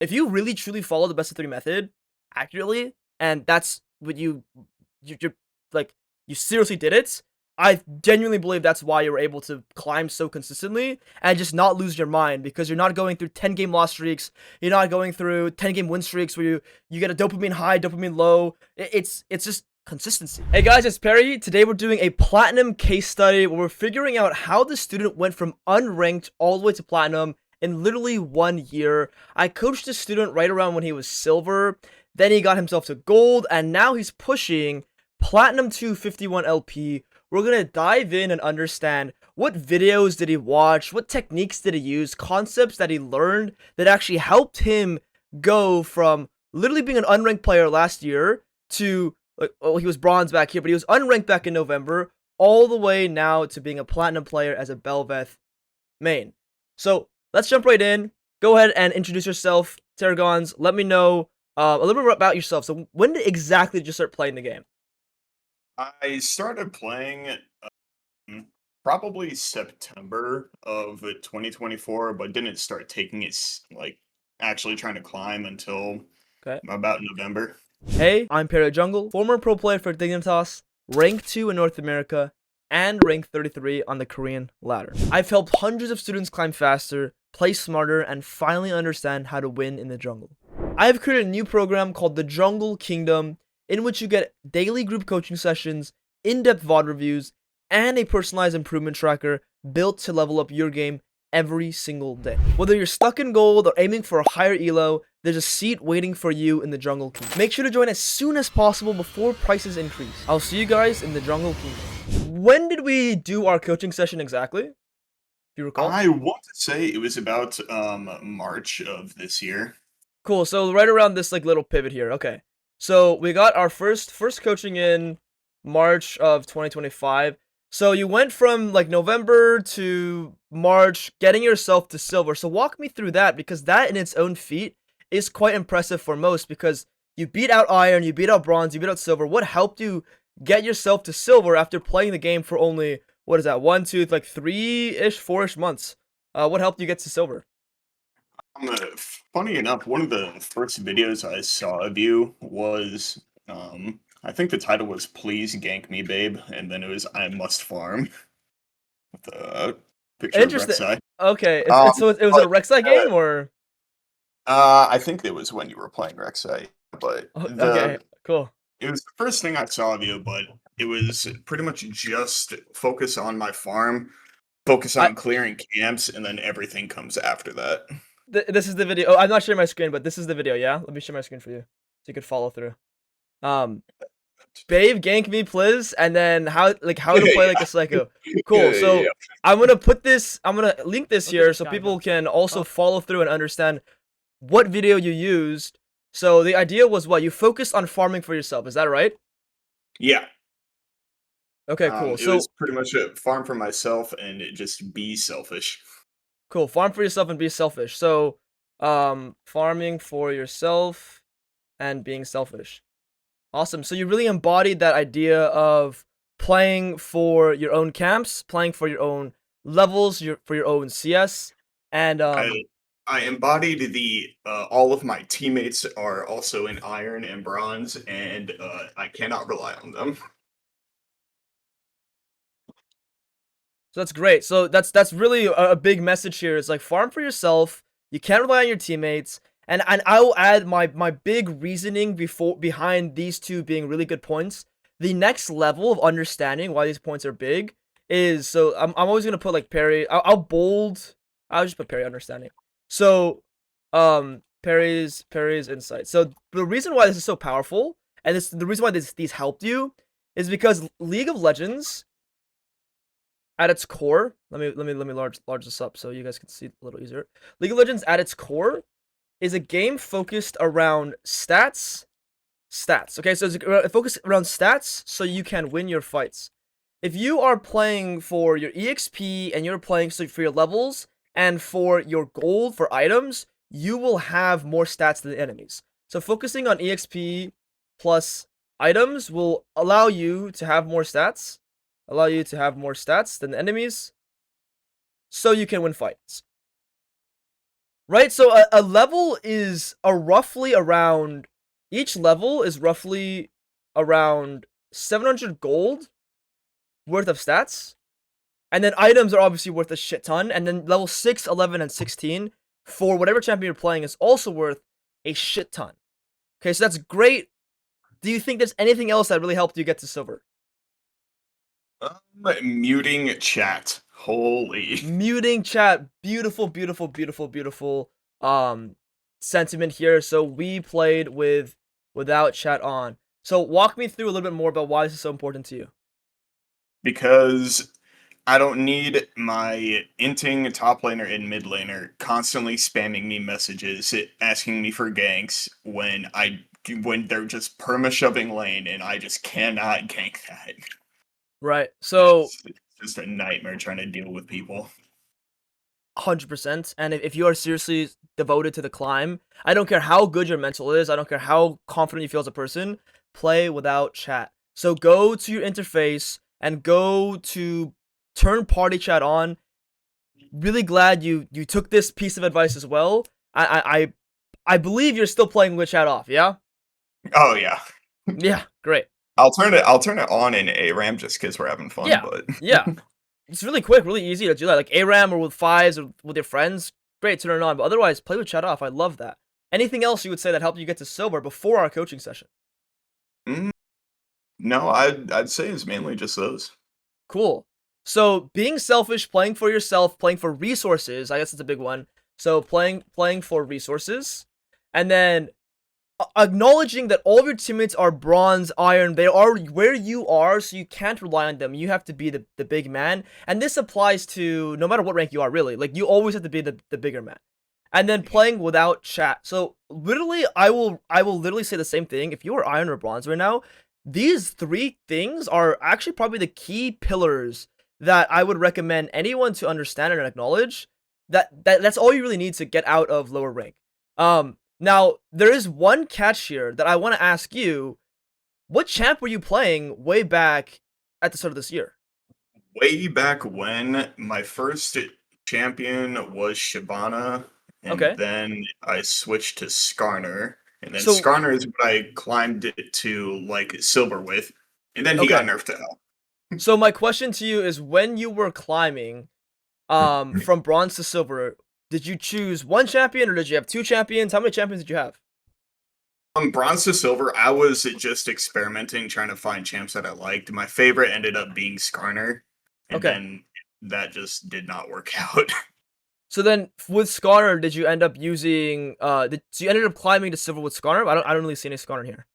if you really truly follow the best of three method accurately, and that's what you're like, you seriously did it. I genuinely believe that's why you were able to climb so consistently and just not lose your mind, because you're not going through 10-game loss streaks. You're not going through 10-game win streaks where you get a dopamine high, dopamine low. It's just consistency. Hey guys, it's Perry. Today we're doing a platinum case study where we're figuring out how the student went from unranked all the way to platinum in literally 1 year. I coached this student right around when he was silver. Then he got himself to gold, and now he's pushing platinum 251 LP. We're gonna dive in and understand what videos did he watch, what techniques did he use, concepts that he learned that actually helped him go from literally being an unranked player last year to, like, oh, he was bronze back here, but he was unranked back in November, all the way now to being a platinum player as a Belveth main. So let's jump right in. Go ahead and introduce yourself, Tarragons. Let me know a little bit about yourself. So when exactly did you start playing the game? I started playing probably September of 2024, but didn't start taking it like actually trying to climb until Okay. about November. Hey, I'm perryjg, former pro player for Dignitas, rank 2 in North America, and rank 33 on the Korean ladder. I've helped hundreds of students climb faster, play smarter, and finally understand how to win in the jungle. I have created a new program called the Jungle Kingdom, in which you get daily group coaching sessions, in-depth VOD reviews, and a personalized improvement tracker built to level up your game every single day. Whether you're stuck in gold or aiming for a higher elo, there's a seat waiting for you in the Jungle Kingdom. Make sure to join as soon as possible before prices increase. I'll see you guys in the Jungle Kingdom. When did we do our coaching session exactly? Do you recall? I want to say it was about March of this year. Cool. So right around this like little pivot here. Okay. So we got our first coaching in March of 2025. So you went from like November to March, getting yourself to silver. So walk me through that, because that in its own feat is quite impressive for most, because you beat out iron, you beat out bronze, you beat out silver. What helped you get yourself to silver after playing the game for only, what is that, 1, 2, like 3-ish, 4-ish months? What helped you get to silver? Funny enough, one of the first videos I saw of you was I think the title was "Please Gank Me, Babe," and then it was "I Must Farm" with a picture of Interesting. Rek'Sai. Okay, Um, so it was a but Rek'Sai game, or I think it was when you were playing Rek'Sai, but oh, okay, cool. it was the first thing I saw of you, but it was pretty much just focus on my farm, focus I on clearing camps, and then everything comes after that. this is the video. Oh, I'm not sharing my screen, but this is the video. Yeah, let me share my screen for you so you could follow through. Um, Babe, gank me, please, and then how to play like Yeah, a psycho. Cool. yeah, yeah. So I'm gonna put this. I'm gonna link this here so people can also follow through and understand what video you used. So the idea was what you focused on farming for yourself. Is that right? Yeah. Okay, cool. It was So pretty much a farm for myself and just be selfish. cool. Farm for yourself and be selfish. So, farming for yourself and being selfish. Awesome. So you really embodied that idea of playing for your own camps, playing for your own levels, for your own CS, and I I embodied the all of my teammates are also in iron and bronze, and I cannot rely on them. so that's great. So that's really a big message here. It's like farm for yourself. You can't rely on your teammates. And I will add my big reasoning behind these two being really good points. The next level of understanding why these points are big is, so I'm always gonna put like Perry. I'll bold. I'll just put Perry understanding. So Perry's insight. So the reason why this is so powerful, and the reason why these helped you, is because League of Legends at its core, let me large this up so you guys can see it a little easier. League of Legends at its core is a game focused around stats. Okay, so it's focused around stats so you can win your fights. If you are playing for your EXP and you're playing for your levels and for your gold for items, you will have more stats than the enemies. So focusing on EXP plus items will allow you to have more stats, than the enemies, so you can win fights. Right? So a level is a roughly around each level is roughly around 700 gold worth of stats. And then items are obviously worth a shit ton. And then level 6, 11, and 16 for whatever champion you're playing is also worth a shit ton. Okay, so that's great. Do you think there's anything else that really helped you get to silver? Muting chat. Holy. Muting chat. Beautiful, beautiful, beautiful, beautiful sentiment here. So we played without chat on. So walk me through a little bit more about why this is so important to you. Because I don't need my inting top laner and mid laner constantly spamming me messages asking me for ganks when they're just perma shoving lane and I just cannot gank that. Right. So It's just a nightmare trying to deal with people. 100%. And if you are seriously devoted to the climb, I don't care how good your mental is, I don't care how confident you feel as a person, play without chat. So go to your interface and go to turn party chat on. Really glad you took this piece of advice as well. I believe you're still playing with chat off, yeah? Oh yeah. Yeah, great. I'll turn it on in ARAM just because we're having fun, Yeah, but yeah. It's really quick, really easy to do that. Like ARAM or with fives or with your friends, great, turn it on. But otherwise, play with chat off. I love that. Anything else you would say that helped you get to silver before our coaching session? mm, no, I'd say it's mainly just those. Cool. So being selfish, playing for yourself, playing for resources, I guess it's a big one. So playing for resources, and then acknowledging that all of your teammates are bronze, iron, they are where you are, so you can't rely on them. You have to be the big man. And this applies to no matter what rank you are, really. Like, you always have to be the bigger man. And then playing without chat. So literally, I will literally say the same thing. If you are iron or bronze right now, these three things are actually probably the key pillars that I would recommend anyone to understand and acknowledge. That's all you really need to get out of lower rank. Now, there is one catch here that I want to ask you. What champ were you playing way back at the start of this year? Way back when my first champion was Shyvana, and Okay. then I switched to Skarner, and then So, Skarner is what I climbed it to like silver with, and then he got okay. nerfed to hell. So my question to you is when you were climbing from bronze to silver, did you choose one champion or did you have two champions? How many champions did you have? Bronze to silver, I was just experimenting, trying to find champs that I liked. My favorite ended up being Skarner, and Okay. then that just did not work out. So then with Skarner, did you end up using so you ended up climbing to silver with Skarner? I don't really see any Skarner here.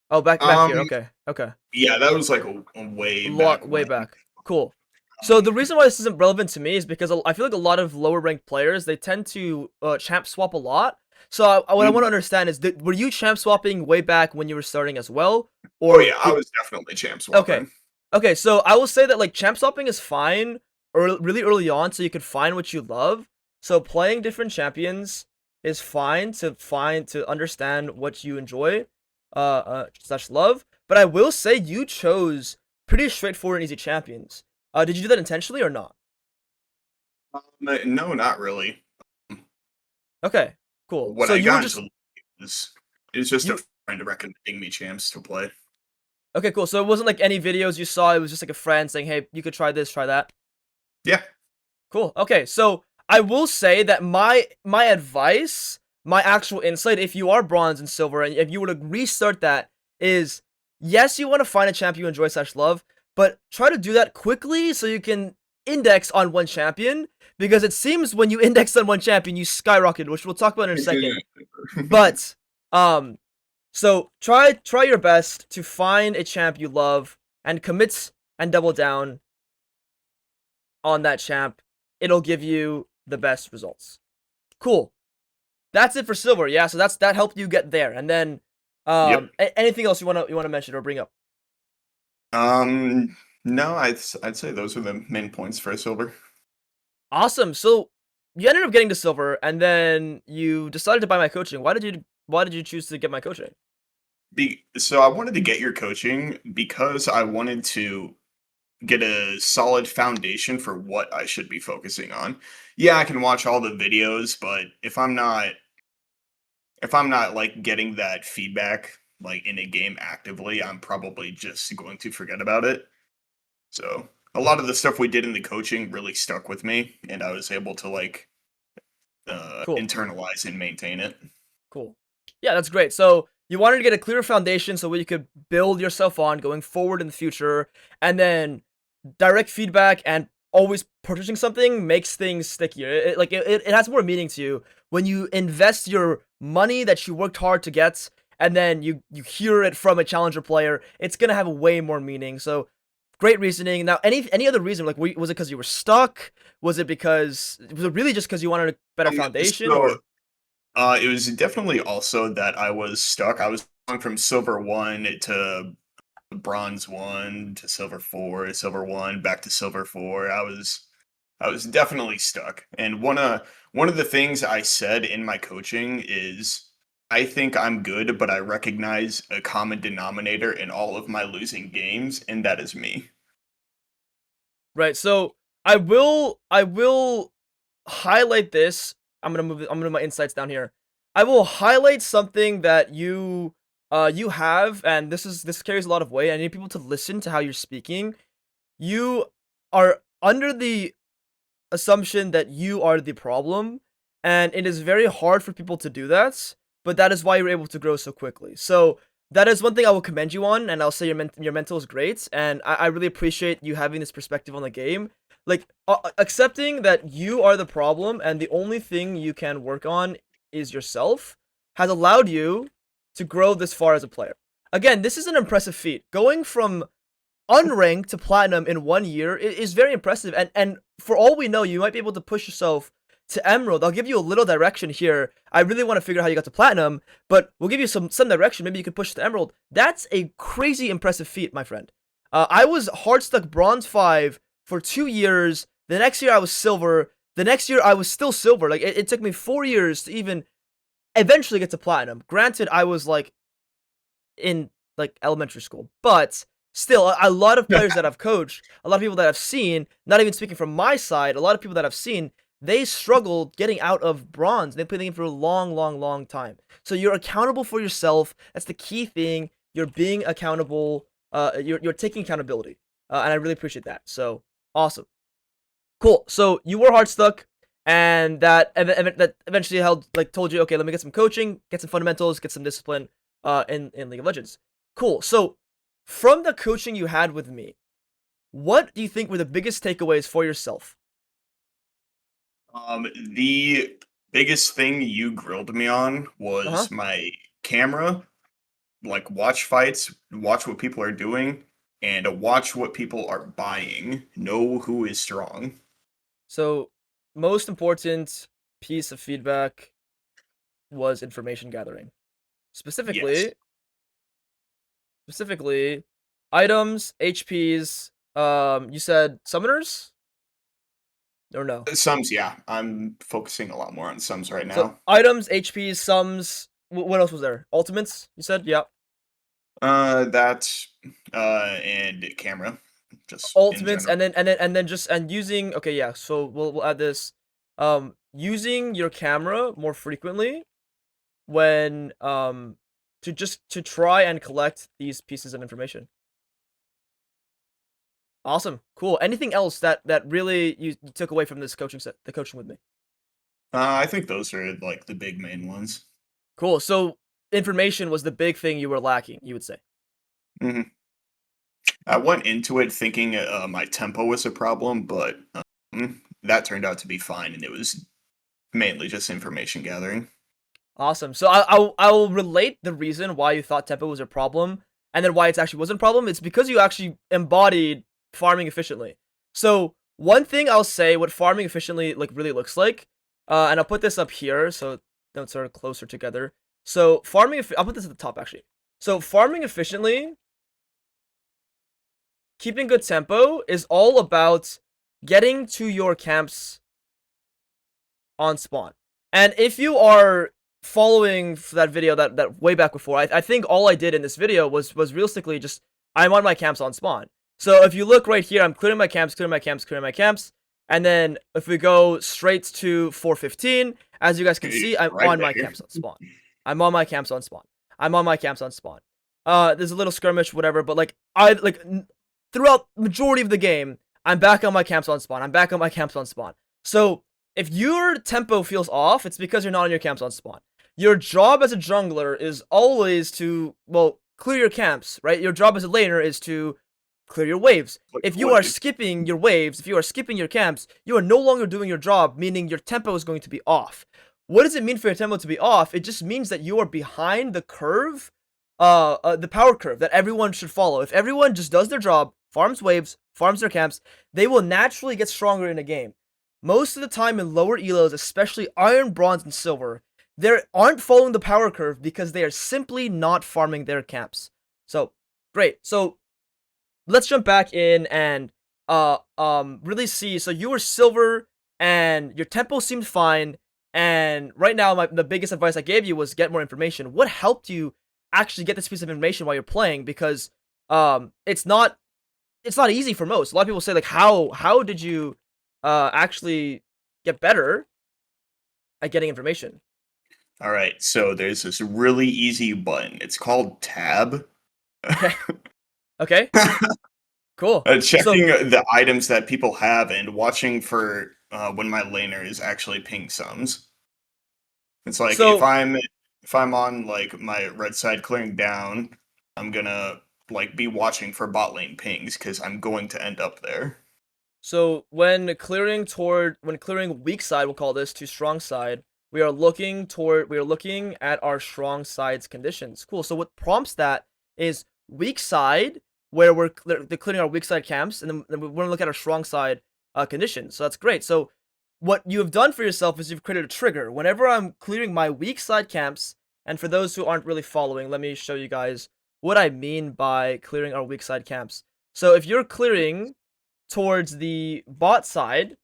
Oh, back um, here. Okay. Okay. yeah, that was like a way Lot back way when. back. Cool. So the reason why this isn't relevant to me is because I feel like a lot of lower ranked players they tend to champ swap a lot. So what I want to Mhm. understand is that were you champ swapping way back when you were starting as well, Oh or yeah, I did was definitely champ okay, swapping. okay. So I will say that like champ swapping is fine really early on, so you can find what you love. So playing different champions is fine to understand what you enjoy, slash love. But I will say you chose pretty straightforward and easy champions. Did you do that intentionally or not? No, not really. Okay, cool. What So I you were got just into is just a you friend recommending me champs to play. okay, cool. So it wasn't like any videos you saw. It was just like a friend saying, "Hey, you could try this, try that." Yeah. Cool. Okay, so I will say that my advice, my actual insight, if you are bronze and silver, and if you were to restart that, is yes, you want to find a champ you enjoy slash love, but try to do that quickly so you can index on one champion. Because it seems when you index on one champion, you skyrocket, which we'll talk about in a second. But um, so try your best to find a champ you love and commit and double down on that champ. It'll give you the best results. Cool. That's it for silver. Yeah, so that helped you get there. And then Yep. anything else you wanna mention or bring up? No, I'd say those are the main points for silver. Awesome. So you ended up getting to silver and then you decided to buy my coaching. Why did you choose to get my coaching? So I wanted to get your coaching because I wanted to get a solid foundation for what I should be focusing on. Yeah, I can watch all the videos, but if I'm not like getting that feedback like in a game actively, I'm probably just going to forget about it. So a lot of the stuff we did in the coaching really stuck with me, and I was able to like Cool. internalize and maintain it. Cool. Yeah, that's great. So you wanted to get a clear foundation so you could build yourself on going forward in the future, and then direct feedback and always purchasing something makes things stickier. It has more meaning to you when you invest your money that you worked hard to get, and then you hear it from a challenger player. It's gonna have way more meaning. So great reasoning. Now, any other reason? Like, was it because you were stuck? Was it really just because you wanted a better Um, foundation, so or it was definitely also that I was stuck. I was going from silver one to bronze one to silver four, silver one, back to silver four. I was definitely stuck. And one of the things I said in my coaching is I think I'm good, but I recognize a common denominator in all of my losing games, and that is me. right? So I will highlight this. I'm gonna move my insights down here. I will highlight something that you have, and this carries a lot of weight. I need people to listen to how you're speaking. You are under the assumption that you are the problem, and it is very hard for people to do that, but that is why you're able to grow so quickly. So that is one thing I will commend you on, and I'll say your mental is great, and I really appreciate you having this perspective on the game. Like, accepting that you are the problem and the only thing you can work on is yourself has allowed you to grow this far as a player. Again, this is an impressive feat. Going from unranked to platinum in 1 year is very impressive. And for all we know, you might be able to push yourself to emerald. I'll give you a little direction here. I really want to figure out how you got to platinum, but we'll give you some direction. Maybe you could push to emerald. That's a crazy impressive feat, my friend. I was hard stuck bronze 5 for 2 years. The next year I was silver. The next year I was still silver. Like, it took me 4 years to even eventually get to platinum. Granted, I was like in like elementary school, but still, a lot of players that I've coached, a lot of people that I've seen, not even speaking from my side, a lot of people that I've seen, they struggled getting out of bronze. They played the game for a long, long, long time. So you're accountable for yourself. That's the key thing. You're being accountable. You're taking accountability, and I really appreciate that. So awesome, cool. So you were hard stuck, and that eventually held like told you, okay, let me get some coaching, get some fundamentals, get some discipline, in League of Legends. Cool. So from the coaching you had with me, what do you think were the biggest takeaways for yourself? The biggest thing you grilled me on Uh huh. was my camera. Like watch fights, watch what people are doing, and watch what people are buying. Know who is strong. So, most important piece of feedback was information gathering. Yes. Specifically, specifically, items, HPs. You said summoners or no? Sums, yeah. I'm focusing a lot more on sums right So now. items, HPs, sums. What else was there? Ultimates. You said, yeah. That and camera, just in Ultimates, general. and then just and using. Okay, yeah. So we'll add this. Using your camera more frequently when to try and collect these pieces of information. Awesome, cool. Anything else that really you took away from this the coaching with me? I think those are like the big main ones. Cool. So information was the big thing you were lacking, you would say. hmm I went into it thinking my tempo was a problem, but that turned out to be fine, and it was mainly just information gathering. Awesome. So I'll relate the reason why you thought tempo was a problem, and then why it actually wasn't a problem. It's because you actually embodied farming efficiently. So one thing I'll say, what farming efficiently like really looks like, and I'll put this up here so notes are closer together. So I'll put this at the top actually. So farming efficiently, keeping good tempo is all about getting to your camps on spawn. And if you are following that video that way back before, I think all I did in this video was realistically just I'm on my camps on spawn. So if you look right here, I'm clearing my camps, clearing my camps, clearing my camps. And then if we go straight to 415, as you guys can see, I'm Right on my there. camps on spawn. I'm on my camps on spawn. I'm on my camps on spawn. There's a little skirmish, whatever, but like throughout majority of the game, I'm back on my camps on spawn. I'm back on my camps on spawn. So if your tempo feels off, it's because you're not on your camps on spawn. Your job as a jungler is always to, well, clear your camps, right? Your job as a laner is to clear your waves. Like, If you are wave. skipping your waves, if you are skipping your camps, you are no longer doing your job, meaning your tempo is going to be off. What does it mean for your tempo to be off? It just means that you are behind the curve, the power curve that everyone should follow. If everyone just does their job, farms waves, farms their camps, they will naturally get stronger in a game. Most of the time in lower elos, especially iron, bronze, and silver, they aren't following the power curve because they are simply not farming their camps. So, great. So, let's jump back in and really see. So you were silver and your tempo seemed fine. And right now, the biggest advice I gave you was get more information. What helped you actually get this piece of information while you're playing? Because it's not easy for most. A lot of people say like, how did you actually get better at getting information? All right, so there's this really easy button. It's called tab. Okay, okay, cool. Checking So the items that people have and watching for when my laner is actually ping sums. It's like so if I'm on like my red side clearing down, I'm gonna like be watching for bot lane pings because I'm going to end up there. So when clearing weak side, we'll call this, to strong side, we are looking at our strong side's conditions. Cool. So what prompts that is weak side, where we're clearing our weak side camps, and then we want to look at our strong side conditions. So that's great. So what you have done for yourself is you've created a trigger. Whenever I'm clearing my weak side camps, and for those who aren't really following, let me show you guys what I mean by clearing our weak side camps. So if you're clearing towards the bot side,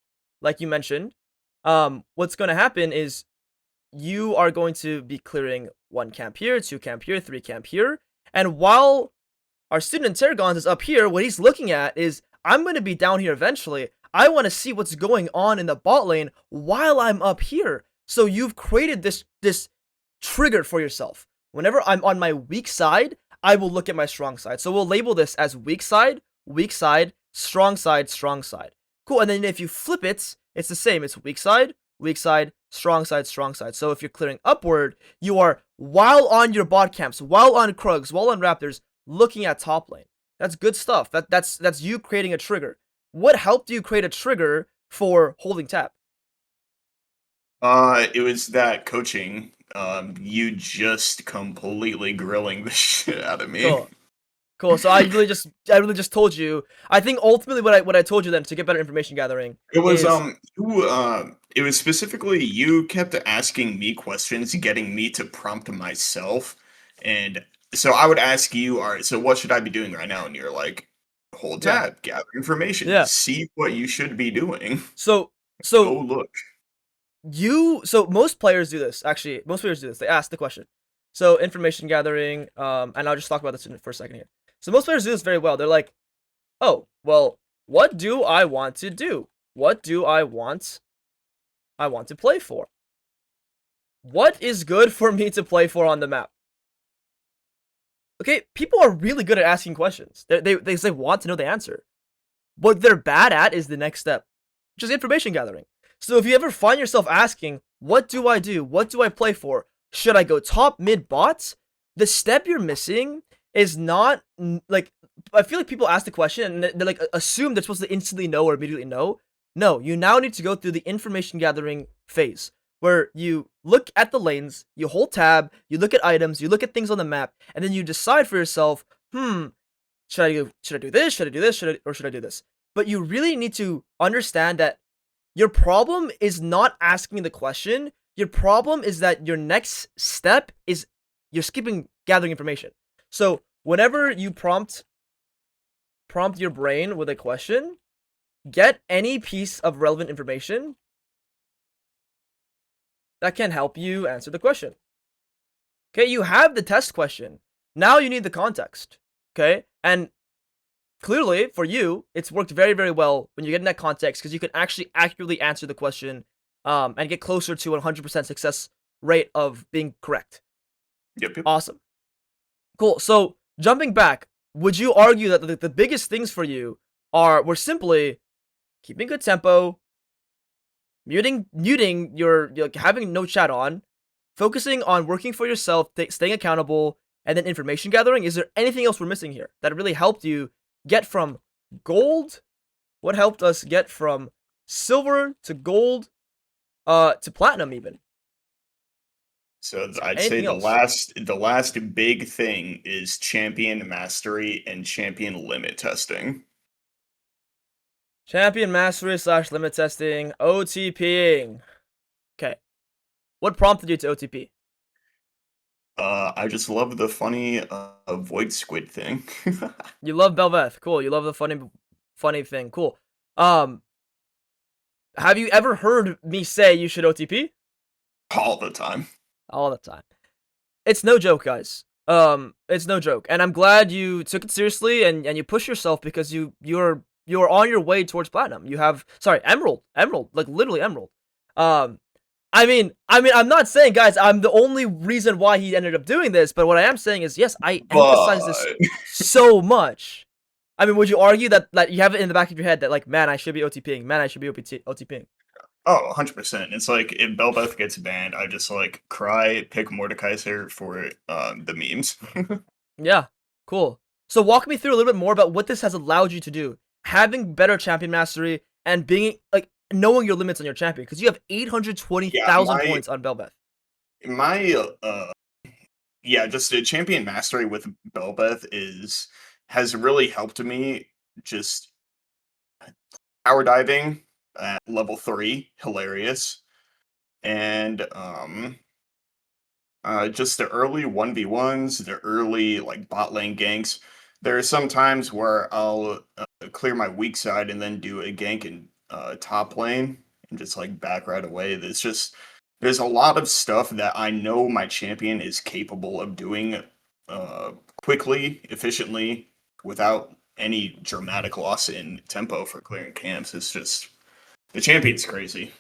like you mentioned, what's going to happen is you are going to be clearing 1 camp here, 2 camp here, 3 camp here, and while our student Terragons is up here, what he's looking at is, I'm going to be down here eventually. I want to see what's going on in the bot lane while I'm up here. So you've created this trigger for yourself. Whenever I'm on my weak side, I will look at my strong side. So we'll label this as weak side, strong side, strong side. Cool. And then if you flip it, it's the same. It's weak side, strong side, strong side. So if you're clearing upward, you are, while on your bot camps, while on Krugs, while on Raptors, looking at top lane. That's good stuff. That's you creating a trigger. What helped you create a trigger for holding tab? It was that coaching. You just completely grilling the shit out of me. Cool. Cool. So I really just told you. I think ultimately what I told you then to get better information gathering It was is, it was specifically you kept asking me questions, getting me to prompt myself, and so I would ask you, all right, so what should I be doing right now? And you're like, hold yeah, tab, gather information, yeah. see what you should be doing. So Go so look. so most players do this. Actually, most players do this. They ask the question. So information gathering, and I'll just talk about this for a second here. So most players do this very well. They're like, oh, well, what do I want to do? What do I want to play for? What is good for me to play for on the map? Okay, people are really good at asking questions. They say want to know the answer. What they're bad at is the next step, which is information gathering. So if you ever find yourself asking, what do I do? What do I play for? Should I go top, mid, bots? The step you're missing is not like, I feel like people ask the question and they're like, assume they're supposed to instantly know or immediately know. No, you now need to go through the information gathering phase where you look at the lanes, you hold tab, you look at items, you look at things on the map, and then you decide for yourself, should I do this? Should I do this? Should I do this? But you really need to understand that your problem is not asking the question. Your problem is that your next step is you're skipping gathering information. So whenever you prompt your brain with a question, get any piece of relevant information that can help you answer the question. Okay, you have the test question. Now you need the context. Okay, and clearly for you, it's worked very, very well when you get in that context because you can actually accurately answer the question, and get closer to 100% success rate of being correct. Yep, yep. Awesome. Cool. So jumping back, would you argue that the biggest things for you were simply keeping good tempo, muting your having no chat on, focusing on working for yourself, staying accountable, and then information gathering? Is there anything else we're missing here that really helped you get from gold? What helped us get from silver to gold, to platinum even? So Is there I'd say anything the else? last big thing is champion mastery and champion limit testing. Champion mastery slash limit testing, OTPing. Okay. What prompted you to OTP? I just love the funny void squid thing. You love Belveth. Cool. You love the funny thing. Cool. Um, have you ever heard me say you should OTP? All the time. All the time. It's no joke, guys. It's no joke, and I'm glad you took it seriously and you push yourself because you're on your way towards platinum. You have emerald, like literally emerald. Um, I'm not saying, guys, I'm the only reason why he ended up doing this, but what I am saying is, yes, I emphasize this But so much. I mean, would you argue that you have it in the back of your head that like, man, I should be OTPing, man, I should be OTPing? oh, 100%. It's like if Belbeth gets banned, I just like cry, pick Mordekaiser for the memes. Yeah, cool. So walk me through a little bit more about what this has allowed you to do. Having better champion mastery and being like knowing your limits on your champion because you have Yeah, 820,000 points on Belbeth. my yeah, just a champion mastery with Belbeth is has really helped me just power diving at level 3, hilarious. And just the early 1v1s, the early like bot lane ganks. There are some times where I'll clear my weak side and then do a gank in top lane and just like back right away. There's a lot of stuff that I know my champion is capable of doing uh, quickly, efficiently, without any dramatic loss in tempo for clearing camps. It's just the champion's crazy.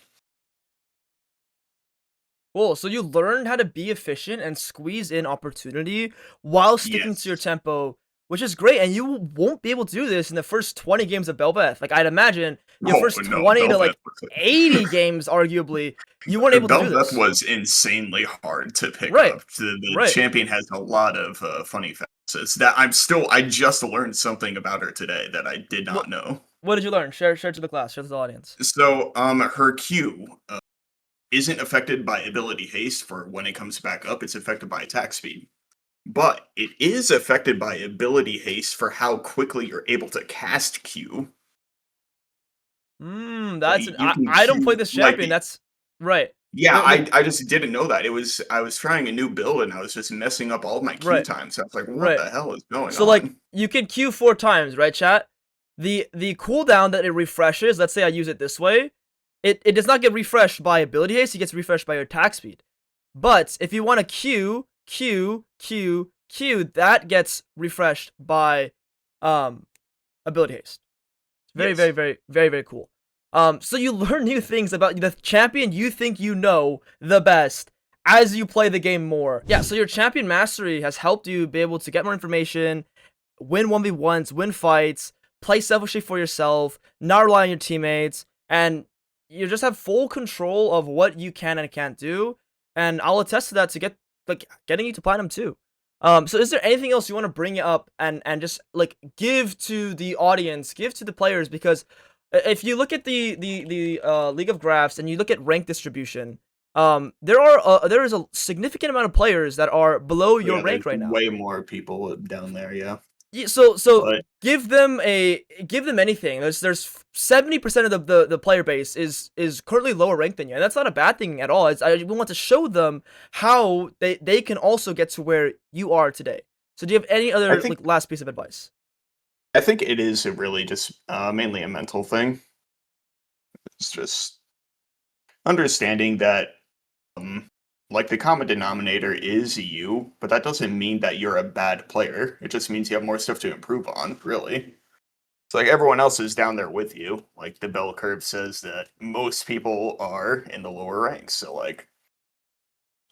Cool. So you learned how to be efficient and squeeze in opportunity while sticking to your Yes. tempo, which is great. And you won't be able to do this in the first 20 games of Belbeth. Like I'd imagine your Oh first no, 20 to Belveth like was 80 games, arguably, you weren't able to do Belveth this. was insanely hard to pick Right. up. The Right. champion has a lot of funny facets that I just learned something about her today that I did What not know. what did you learn? Share to the class, share to the audience. So, her Q isn't affected by ability haste for when it comes back up. It's affected by attack speed, but it is affected by ability haste for how quickly you're able to cast Q. Like That's an you can I don't play Q this like champion. That's right. yeah, The I just didn't know that. I was trying a new build and I was just messing up all of my Q right, times. I was like, "What right. the hell is going So like on?" you can Q 4 times, right, chat? The cooldown that it refreshes, let's say I use it this way, it does not get refreshed by ability haste, it gets refreshed by your attack speed. But if you want to Q, that gets refreshed by ability haste. Very, very, Yes. very, very, very cool. So you learn new things about the champion you think you know the best as you play the game more. Yeah, so your champion mastery has helped you be able to get more information, win 1v1s, win fights, play selfishly for yourself, not rely on your teammates, and you just have full control of what you can and can't do. And I'll attest to that to getting you to platinum too. So is there anything else you want to bring up and just like give to the audience, give to the players? Because if you look at the League of Graphs and you look at rank distribution, there is a significant amount of players that are below Oh, your yeah, there's rank right now. way more people down there, yeah. Yeah, so But give them anything. There's 70% of the player base is currently lower ranked than you, and that's not a bad thing at all. I want to show them how they can also get to where you are today. So do you have any I other think like last piece of advice? I think it is a really just mainly a mental thing. It's just understanding that like the common denominator is you, but that doesn't mean that you're a bad player. It just means you have more stuff to improve on, really. It's like everyone else is down there with you. Like the bell curve says that most people are in the lower ranks. So like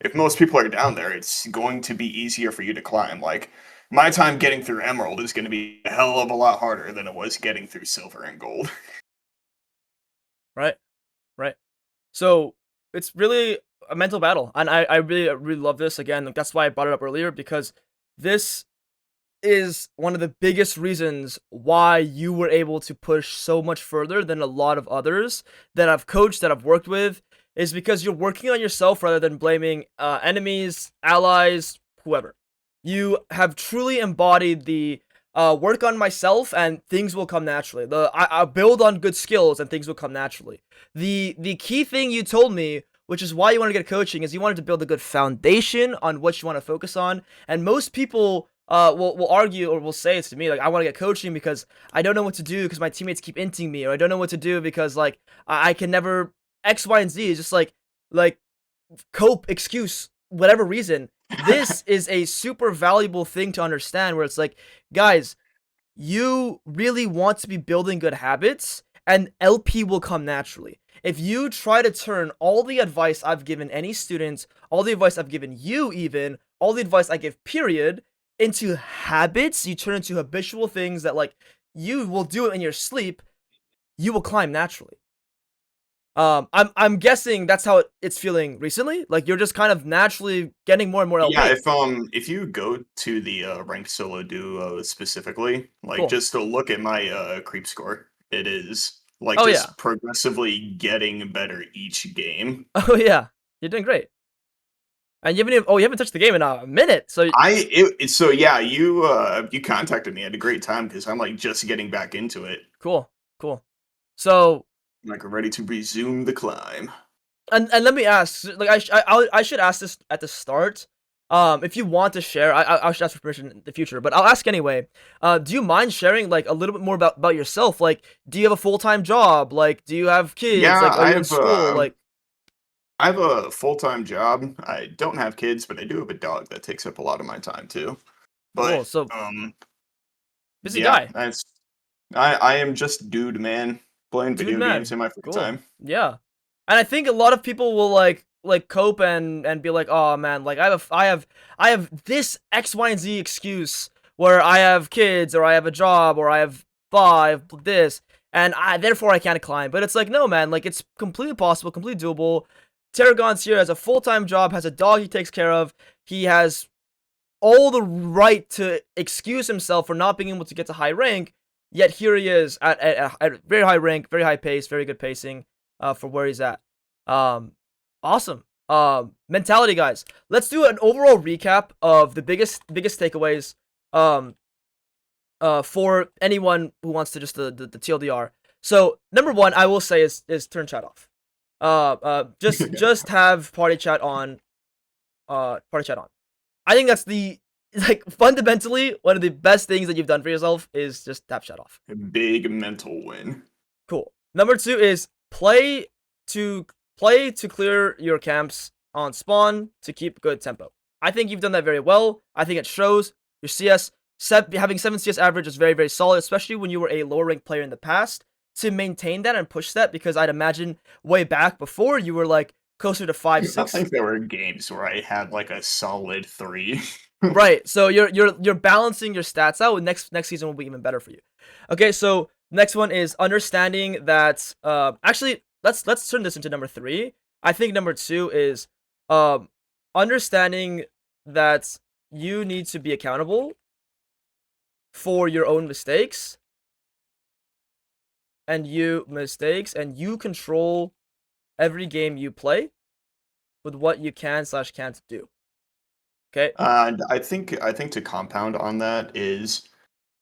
if most people are down there, it's going to be easier for you to climb. Like my time getting through Emerald is going to be a hell of a lot harder than it was getting through Silver and Gold. Right, right. So it's really a mental battle, and I really love this. Again, like, that's why I brought it up earlier, because this is one of the biggest reasons why you were able to push so much further than a lot of others that I've coached, that I've worked with, is because you're working on yourself rather than blaming enemies, allies, whoever. You have truly embodied the work on myself and things will come naturally. I build on good skills and things will come naturally. The key thing you told me, which is why you want to get coaching, is you wanted to build a good foundation on what you want to focus on. And most people will argue or will say it's to me like, I want to get coaching because I don't know what to do because my teammates keep inting me, or I don't know what to do because like I can never X, Y, and Z. Is just like cope, excuse, whatever reason. This is a super valuable thing to understand, where it's like, guys, you really want to be building good habits, and LP will come naturally. If you try to turn all the advice I've given any students, all the advice I've given you, even all the advice I give, period, into habits, you turn into habitual things that like you will do it in your sleep, you will climb naturally. I'm guessing that's how it's feeling recently. Like you're just kind of naturally getting more and more Yeah, LP. if you go to the ranked solo duo specifically, like Cool. just to look at my creep score, it is like Oh yeah. just progressively getting better each game. Oh yeah. You're doing great. And you haven't even, oh, you haven't touched the game in a minute. So So yeah, you contacted me at a great time because I'm like just getting back into it, cool. Cool. So like ready to resume the climb. and let me ask, like I should ask this at the start. If you want to share, I should ask for permission in the future, but I'll ask anyway. Do you mind sharing like a little bit more about yourself? Like, do you have a full-time job? Like, do you have kids? Yeah, Like, are you in school? Like, I have a full-time job. I don't have kids, but I do have a dog that takes up a lot of my time too. cool. But So um busy yeah, guy, I am just dude man playing dude, video games man. in my free Cool. time. Yeah, and I think a lot of people will like cope and be like, oh man, like I have this X, Y, and Z excuse where I have kids or I have a job or I have five this and I therefore I can't climb. But it's like, no man, like it's completely possible, completely doable. Tarragon's here has a full-time job, has a dog he takes care of. He has all the right to excuse himself for not being able to get to high rank, yet here he is at very high rank, very high pace, very good pacing for where he's at. Um, awesome. Mentality, guys. Let's do an overall recap of the biggest takeaways for anyone who wants to just the TLDR. So number one, I will say is turn chat off. Just have party chat on. Party chat on. I think that's the like fundamentally one of the best things that you've done for yourself is just tap shut off. A big mental win. Cool. Number two is play to clear your camps on spawn to keep good tempo. I think you've done that very well. I think it shows. Your CS having 7 CS average is very solid, especially when you were a lower ranked player in the past. To maintain that and push that, because I'd imagine way back before you were like closer to 5 I 6. think there were games where I had like a solid 3. Right. So you're balancing your stats out. Next season will be even better for you. Okay, so next one is understanding that actually let's turn this into number 3. I think number 2 is um understanding that you need to be accountable for your own mistakes and you control every game you play with what you can/can't do. Okay? And I think to compound on that is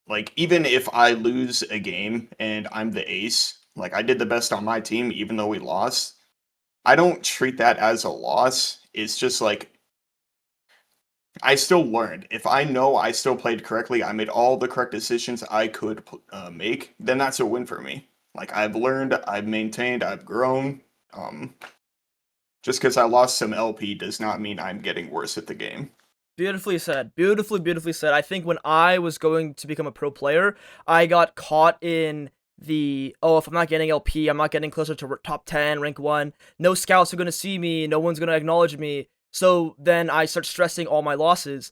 like even if I lose a game and I'm the ace, like I did the best on my team even though we lost, I don't treat that as a loss. It's just like I still learned. If I know I still played correctly, I made all the correct decisions I could make, then that's a win for me. Like I've learned, I've maintained, I've grown. Um, just because I lost some LP does not mean I'm getting worse at the game. Beautifully said. Beautifully, beautifully said. I think when I was going to become a pro player, I got caught in the, oh, if I'm not getting LP, I'm not getting closer to top 10, rank 1. No scouts are going to see me. No one's going to acknowledge me. So then I start stressing all my losses.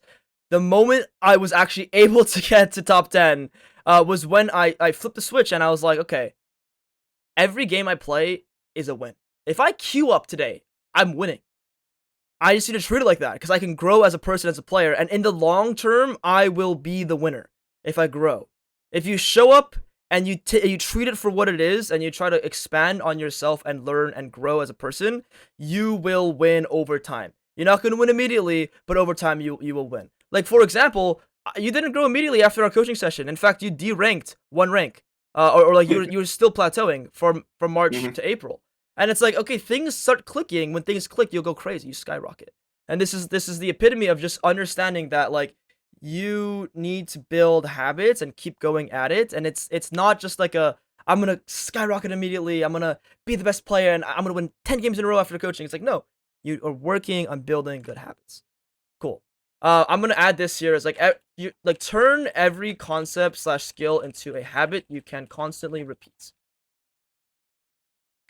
The moment I was actually able to get to top 10 was when I flipped the switch and I was like, okay, every game I play is a win. If I queue up today, I'm winning. I just need to treat it like that because I can grow as a person, as a player, and in the long term, I will be the winner if I grow. If you show up and you treat it for what it is, and you try to expand on yourself and learn and grow as a person, you will win over time. You're not going to win immediately, but over time you will win. Like for example, you didn't grow immediately after our coaching session. In fact, you deranked one rank, or like you were still plateauing from March Mhm. to April. And it's like, okay, things start clicking. When things click, you'll go crazy. You skyrocket. And this is the epitome of just understanding that like you need to build habits and keep going at it. And it's not just like a I'm gonna skyrocket immediately. I'm gonna be the best player and I'm gonna win 10 games in a row after coaching. It's like no, you are working on building good habits. Cool. I'm gonna add this here as like you like turn every concept slash skill into a habit you can constantly repeat.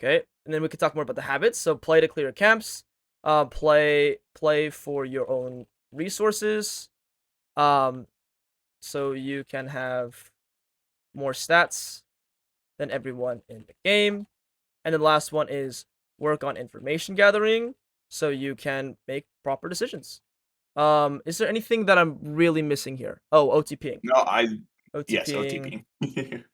Okay, and then we can talk more about the habits. So play to clear camps, play for your own resources, um, so you can have more stats than everyone in the game. And then the last one is work on information gathering, so you can make proper decisions. Is there anything that I'm really missing here? Oh, OTPing, No, yes, OTPing, OTP.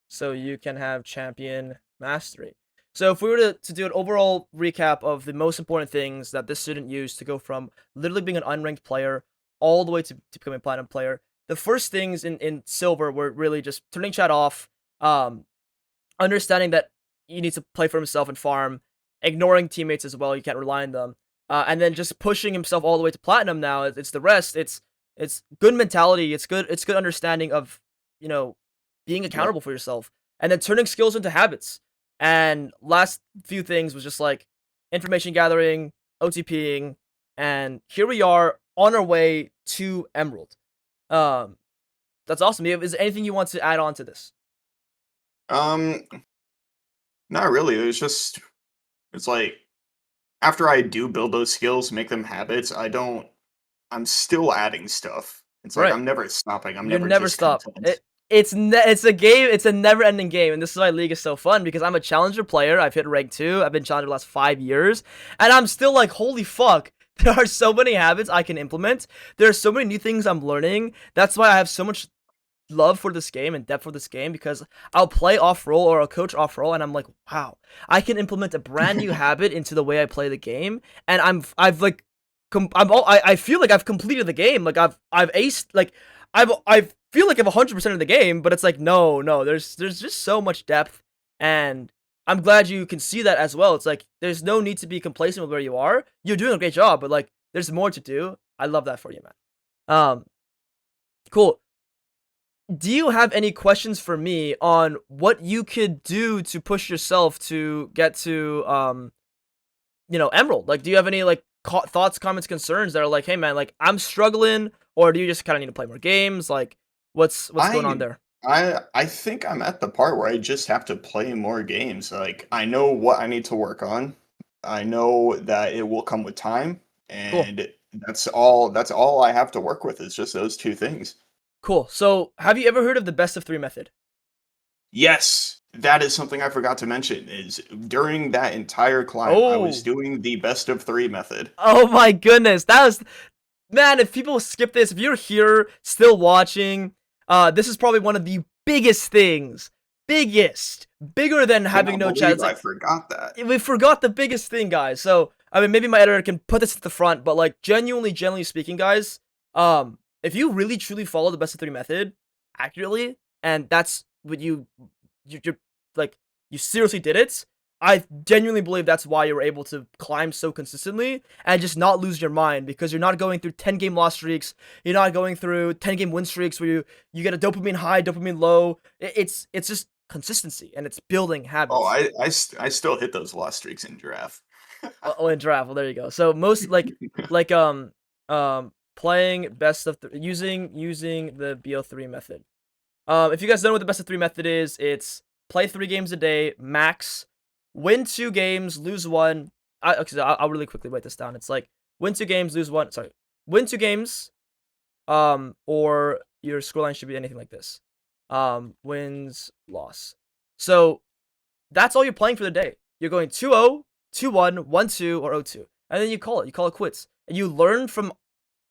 so you can have champion mastery. So if we were to do an overall recap of the most important things that this student used to go from literally being an unranked player all the way to becoming a platinum player, the first things in silver were really just turning chat off, um, understanding that you need to play for himself and farm, ignoring teammates as well, you can't rely on them, and then just pushing himself all the way to platinum now. It's the rest. It's good mentality. It's good understanding of, you know, being Yep. accountable for yourself, and then turning skills into habits. And last few things was just like information gathering, OTPing, and here we are on our way to Emerald. Um, that's awesome. Is there anything you want to add on to this? Um, Not really. It's like after I do build those skills, make them habits, I'm still adding stuff. It's like Right. I'm never stopping. I'm You never never just stop. content. It's a game. It's a never-ending game, and this is why League is so fun because I'm a challenger player. I've hit rank 2. I've been challenger the last 5 years, and I'm still like, holy fuck! There are so many habits I can implement. There are so many new things I'm learning. That's why I have so much love for this game and depth for this game because I'll play off role or I'll coach off role, and I'm like, wow, I can implement a brand new habit into the way I play the game, and I've like, I feel like I've completed the game. Like I've aced like I feel like I've 100% of the game, but it's like no, there's just so much depth, and I'm glad you can see that as well. It's like there's no need to be complacent with where you are. You're doing a great job, but like there's more to do. I love that for you, man. Cool. Do you have any questions for me on what you could do to push yourself to get to Emerald? Like, do you have any like thoughts, comments, concerns that are like, hey man, like I'm struggling, or do you just kind of need to play more games? Like, what's going on I there? I think I'm at the part where I just have to play more games. Like I know what I need to work on. I know that it will come with time, Cool, and that's all I have to work with is just those two things. cool. So, have you ever heard of the best of 3 method? Yes, that is something I forgot to mention is during that entire climb, I was Oh, doing the best of 3 method. oh my goodness, that was man. If people skip this, if you're here still watching, this is probably one of the biggest things, bigger than having Cannot no chat. believe It's I like forgot that. we forgot the biggest thing, guys. So I mean, maybe my editor can put this at the front, but like genuinely speaking, guys, if you really truly follow the best of 3 method accurately, and that's what you're like, you seriously did it. I genuinely believe that's why you're able to climb so consistently and just not lose your mind because you're not going through 10-game loss streaks. You're not going through 10-game win streaks where you get a dopamine high, dopamine low. It's just consistency and it's building Oh, habits. I still hit those lost streaks in giraffe. Oh, in draft. Well, there you go. So most like playing best of using the BO3 method. If you guys don't know what the best of 3 method is, it's play 3 games a day max, win 2 games, lose 1. I'll really quickly write this down. It's like win 2 games, lose 1. Sorry, win 2 games, or your scoreline should be anything like this. Wins, loss. So that's all you're playing for the day. You're going 2-0, 2-1, 1-2, or 0-2. And then you call it. You call it quits. And you learn from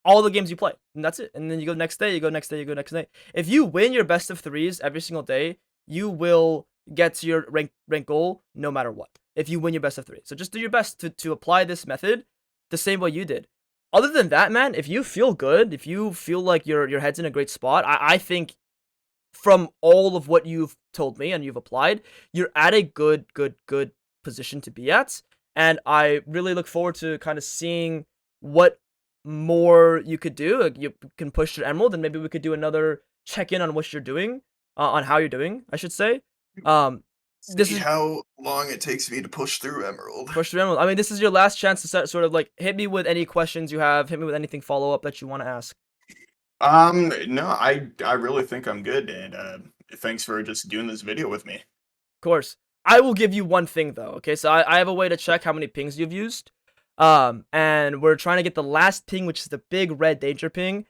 all the games you play. And that's it. And then you go next day, you go next day, you go next day. If you win your best of 3s every single day, you will get to your rank goal no matter what. If you win your best of 3. So just do your best to apply this method the same way you did. Other than that, man, if you feel good, if you feel like your head's in a great spot, I think from all of what you've told me and you've applied, you're at a good position to be at. And I really look forward to kind of seeing what more you could do. Like, you can push your emerald, and maybe we could do another check-in on what you're doing, on how you're doing, I should say. This See is how long it takes me to push through Emerald. push through emerald. I mean, this is your last chance to sort of like hit me with any questions you have, hit me with anything follow-up that you want to ask. No, I really think I'm good, and thanks for just doing this video with me. Of course. I will give you one thing though, okay? So I have a way to check how many pings you've used. And we're trying to get the last ping, which is the big red danger ping.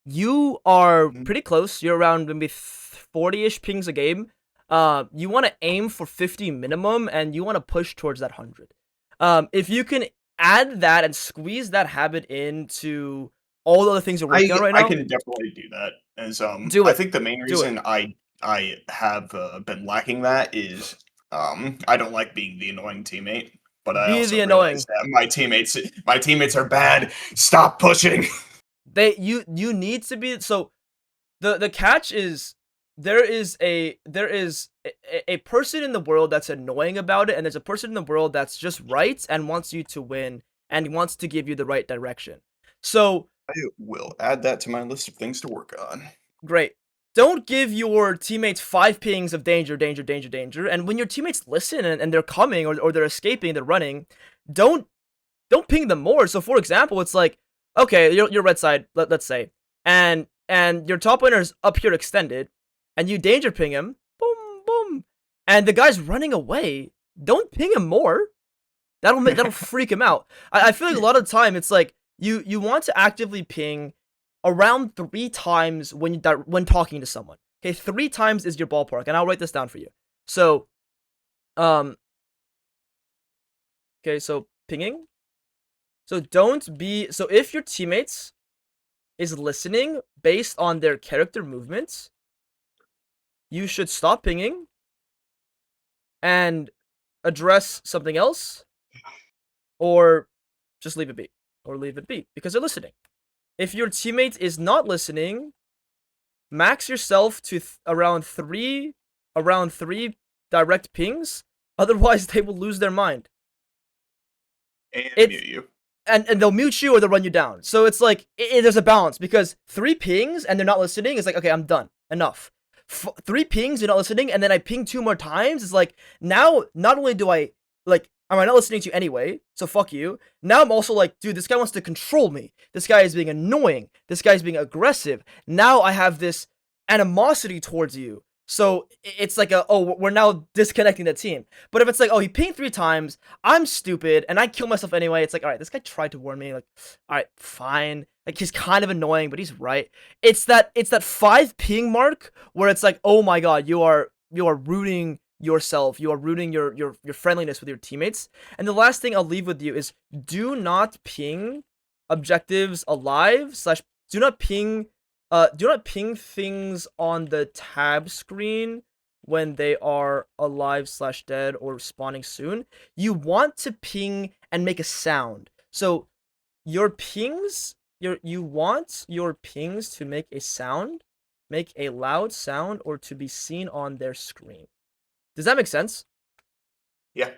You are pretty close. You're around maybe 40-ish pings a game. You want to aim for 50 minimum, and you want to push towards that 100. If you can add that and squeeze that habit into all the other things you're working on right now, I can definitely do that. As do I it. think the main Do it. reason I have been lacking that is I don't like being the annoying teammate, but I Be also the annoying. realize that my teammates are bad. Stop pushing. You need to be. So the catch is there is a person in the world that's annoying about it, and there's a person in the world that's just right and wants you to win and wants to give you the right direction. So I will add that to my list of things to work on. great. Don't give your teammates 5 pings of danger, danger, danger, danger. And when your teammates listen and they're coming or they're escaping, they're running, don't ping them more. So for example, it's like, okay, you're red side, let's say, and your top laner is up here extended, and you danger ping him, boom, boom, and the guy's running away. Don't ping him more. That'll freak him out. I feel like a lot of the time it's like you want to actively ping around 3 times when talking to someone. Okay, 3 times is your ballpark, and I'll write this down for you. So, okay, so pinging. So so if your teammates is listening based on their character movements, you should stop pinging and address something else, or just leave it be, because they're listening. If your teammate is not listening, max yourself to around 3 direct pings, otherwise they will lose their mind. And mute you. And they'll mute you or they'll run you down. So it's like there's a balance, because 3 pings and they're not listening is like, okay, I'm done. Enough. 3 pings, you're not listening, and then I ping 2 more times. It's like, now not only do I like, am I not listening to you anyway? So fuck you. Now I'm also like, dude, this guy wants to control me. This guy is being annoying. This guy is being aggressive. Now I have this animosity towards you. So it's like we're now disconnecting the team. But if it's like, oh, he pinged 3 times, I'm stupid, and I kill myself anyway, it's like, all right, this guy tried to warn me. Like, all right, fine. Like, he's kind of annoying, but he's right. It's that 5 ping mark where it's like, oh my god, you are rooting yourself. You are rooting your friendliness with your teammates. And the last thing I'll leave with you is, do not ping objectives alive / do not ping things on the tab screen when they are alive / dead or spawning soon. You want to ping and make a sound. So your pings, you want your pings to make a sound, make a loud sound, or to be seen on their screen. Does that make sense? Yeah.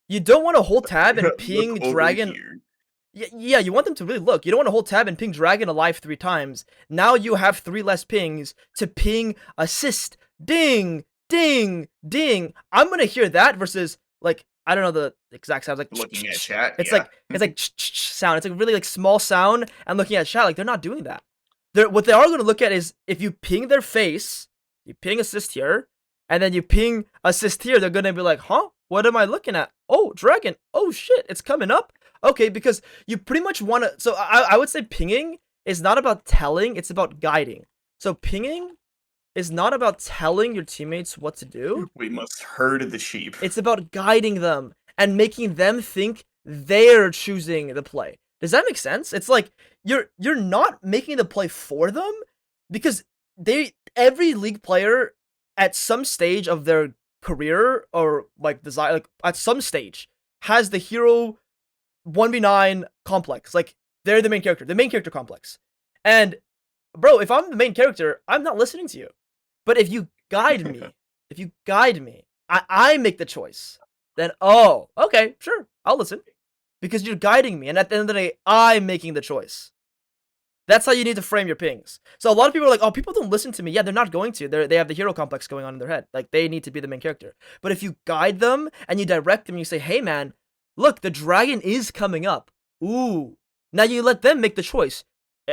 You don't want to hold tab and Look ping over dragon. here. Yeah, you want them to really look. You don't want to hold tab and ping dragon alive 3 times. Now you have 3 less pings to ping assist. Ding, ding, ding. I'm gonna hear that versus, like, I don't know the exact sound. It's like Looking at chat. It's yeah. like sound. It's like really like small sound and looking at chat. Like they're not doing that. What they are going to look at is if you ping their face, you ping assist here, and then you ping assist here. They're going to be like, huh? What am I looking at? Oh, dragon. Oh shit, it's coming up. Okay, because you pretty much want to. So I would say pinging is not about telling. It's about guiding. So pinging is not about telling your teammates what to do. We must herd the sheep. It's about guiding them and making them think they're choosing the play. Does that make sense? It's like you're not making the play for them because every league player at some stage of their career or like desire, like at some stage has the hero 1v9 complex. Like they're the main character complex. And bro, if I'm the main character, I'm not listening to you. But if you guide me, I make the choice. Then oh, okay, sure, I'll listen. Because you're guiding me, and at the end of the day, I'm making the choice. That's how you need to frame your pings. So a lot of people are like, oh, people don't listen to me. Yeah, they're not going to. They have the hero complex going on in their head. Like, they need to be the main character. But if you guide them, and you direct them, and you say, hey, man, look, the dragon is coming up. Ooh. Now you let them make the choice.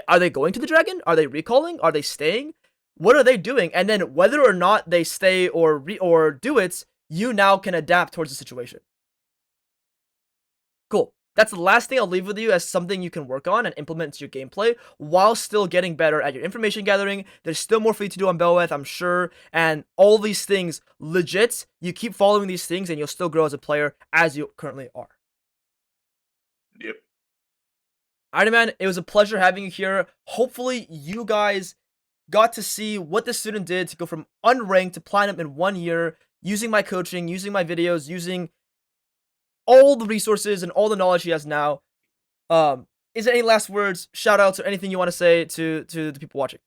Are they going to the dragon? Are they recalling? Are they staying? What are they doing? And then whether or not they stay or do it, you now can adapt towards the situation. Cool. That's the last thing I'll leave with you as something you can work on and implement into your gameplay while still getting better at your information gathering. There's still more for you to do on Belweth, I'm sure. And all these things, legit, you keep following these things and you'll still grow as a player as you currently are. Yep. Alright, man, it was a pleasure having you here. Hopefully, you guys got to see what this student did to go from unranked to platinum in 1 year, using my coaching, using my videos, using all the resources and all the knowledge he has now. Is there any last words, shout outs, or anything you want to say to the people watching?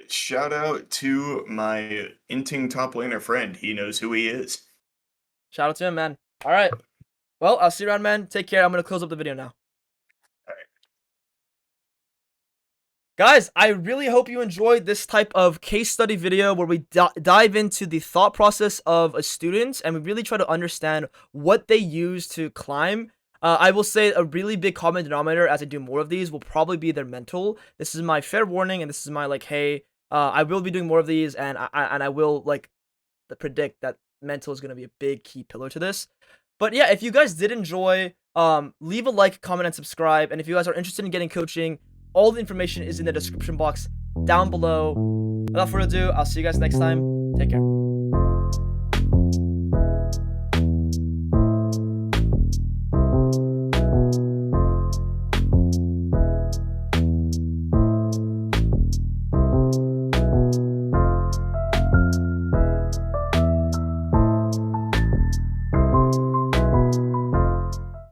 Shout out to my inting top laner friend. He knows who he is. Shout out to him, man. Alright. Well, I'll see you around, man. Take care. I'm going to close up the video now. Guys, I really hope you enjoyed this type of case study video where we dive into the thought process of a student and we really try to understand what they use to climb. I will say a really big common denominator as I do more of these will probably be their mental. This is my fair warning and this is my like, hey, I will be doing more of these and I will like predict that mental is going to be a big key pillar to this. But yeah, if you guys did enjoy, leave a like, comment, and subscribe. And if you guys are interested in getting coaching, all the information is in the description box down below. Without further ado, I'll see you guys next time. Take care.